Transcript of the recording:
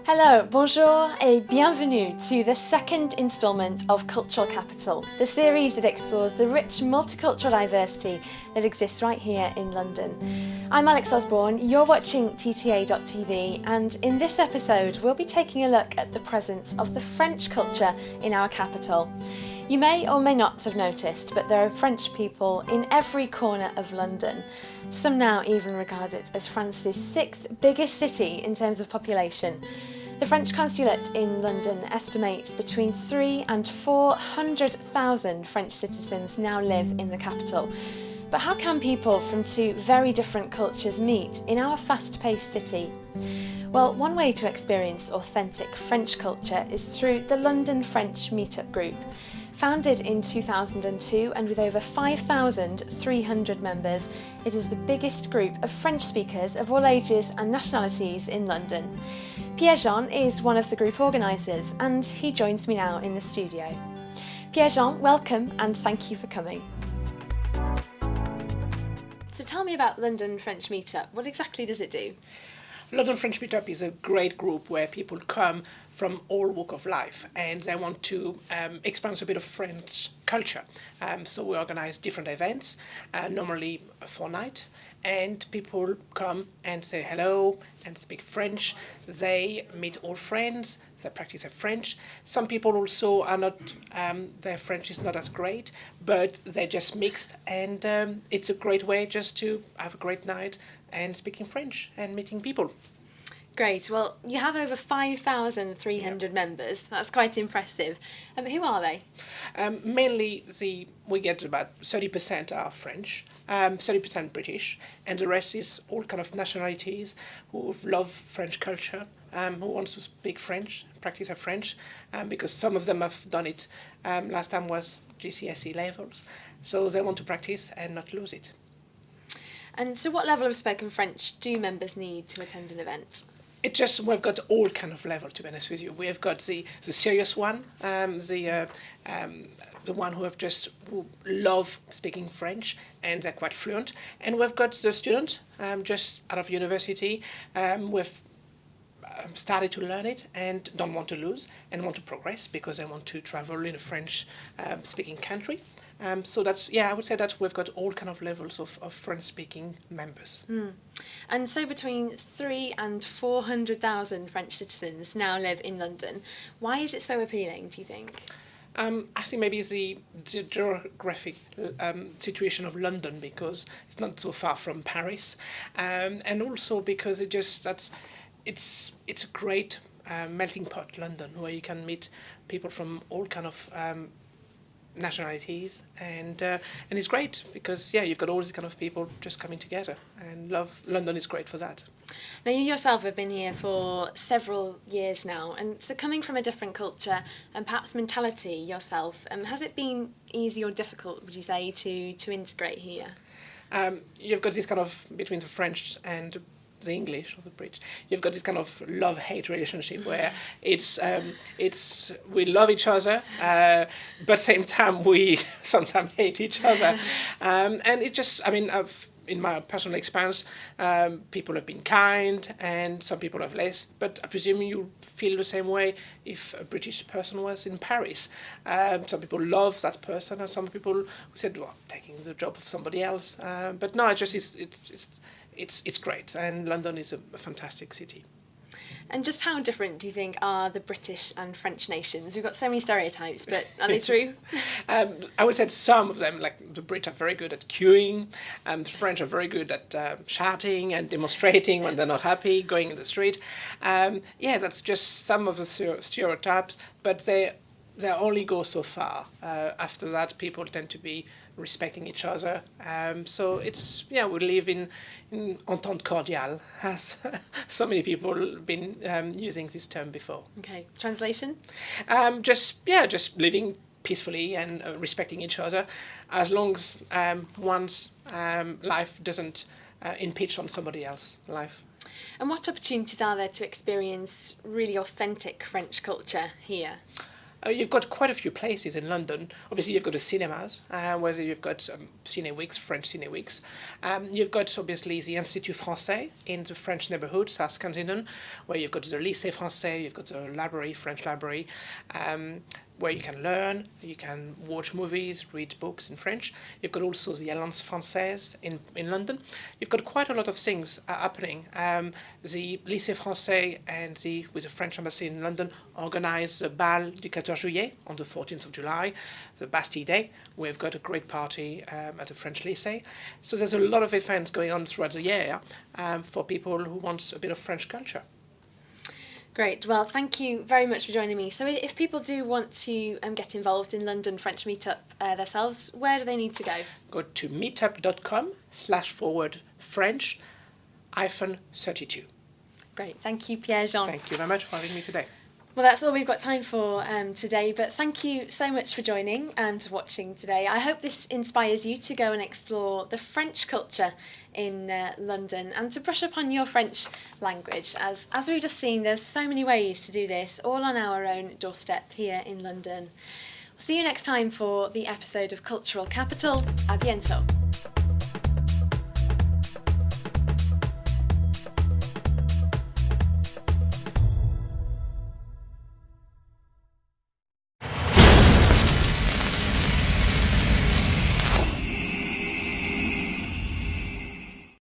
Hello, bonjour et bienvenue to the second instalment of Cultural Capital, the series that explores the rich multicultural diversity that exists right here in London. I'm Alex Osborne, you're watching TTA.tv, and in this episode we'll be taking a look at the presence of the French culture in our capital. You may or may not have noticed, but there are French people in every corner of London. Some now even regard it as France's sixth biggest city in terms of population. The French consulate in London estimates between 300,000 and 400,000 French citizens now live in the capital. But how can people from two very different cultures meet in our fast-paced city? Well, one way to experience authentic French culture is through the London French Meetup group. Founded in 2002 and with over 5,300 members, it is the biggest group of French speakers of all ages and nationalities in London. Pierre-Jean is one of the group organisers, and he joins me now in the studio. Pierre-Jean, welcome and thank you for coming. So tell me about London French Meetup. What exactly does it do? London French Meetup is a great group where people come from all walks of life and they want to experience a bit of French culture. So we organize different events, normally a fortnight, and people come and say hello and speak French. They meet old friends, they practice their French. Some people also are not, their French is not as great, but they're just mixed, and it's a great way just to have a great night and speaking French and meeting people. Great. Well, you have over 5,300 members. That's quite impressive. Who are they? Mainly, we get about 30% are French, 30% British, and the rest is all kind of nationalities who love French culture, who wants to speak French, practice their French, because some of them have done it. Last time was GCSE levels, so they want to practice and not lose it. And so what level of spoken French do members need to attend an event? We've got all kind of level, to be honest with you. We've got the serious one, the one who love speaking French and they're quite fluent. And we've got the student just out of university, we've started to learn it and don't want to lose and want to progress because they want to travel in a French speaking country. So I would say that we've got all kind of levels of French-speaking members. And so between 300,000 and 400,000 French citizens now live in London. Why is it so appealing, do you think? I think maybe it's the geographic situation of London, because it's not so far from Paris, and also because it's a great melting pot, London, where you can meet people from all kind of nationalities, and it's great because you've got all these kind of people just coming together, and London is great for that. Now you yourself have been here for several years now, and so coming from a different culture and perhaps mentality yourself, has it been easy or difficult, would you say, to integrate here? You've got this kind of between the French and the English or the British, you've got this kind of love-hate relationship where it's we love each other, but at the same time we sometimes hate each other, and it just, in my personal experience, people have been kind and some people have less, but I presume you feel the same way if a British person was in Paris. Some people love that person and some people who said, well, taking the job of somebody else, but no, it's great, and London is a fantastic city. And just how different do you think are the British and French nations? We've got so many stereotypes, but are they true? I would say some of them, like the Brits are very good at queuing, and the French are very good at shouting and demonstrating when they're not happy, going in the street. That's just some of the stereotypes, but they only go so far. After that, people tend to be respecting each other. So it's, we live in entente cordiale, as so many people been using this term before. Okay, translation? Just living peacefully and respecting each other, as long as one's life doesn't impinge on somebody else's life. And what opportunities are there to experience really authentic French culture here? You've got quite a few places in London. Obviously, you've got the cinemas, where you've got Ciné Weeks, French Ciné Weeks. You've got, obviously, the Institut Français in the French neighbourhood, South Kensington, where you've got the Lycée Français, you've got the library, French library, where you can learn, you can watch movies, read books in French. You've got also the Alliance Française in London. You've got quite a lot of things happening. The Lycée Français and with the French Embassy in London organise the Bal du 14 Juillet on the 14th of July, the Bastille Day. We've got a great party at the French Lycée. So there's a lot of events going on throughout the year for people who want a bit of French culture. Great. Well, thank you very much for joining me. So if people do want to get involved in London French Meetup themselves, where do they need to go? Go to meetup.com/French-32. Great. Thank you, Pierre-Jean. Thank you very much for having me today. Well, that's all we've got time for today, but thank you so much for joining and watching today. I hope this inspires you to go and explore the French culture in London and to brush up on your French language. As we've just seen, there's so many ways to do this, all on our own doorstep here in London. We'll see you next time for the episode of Cultural Capital. A bientôt.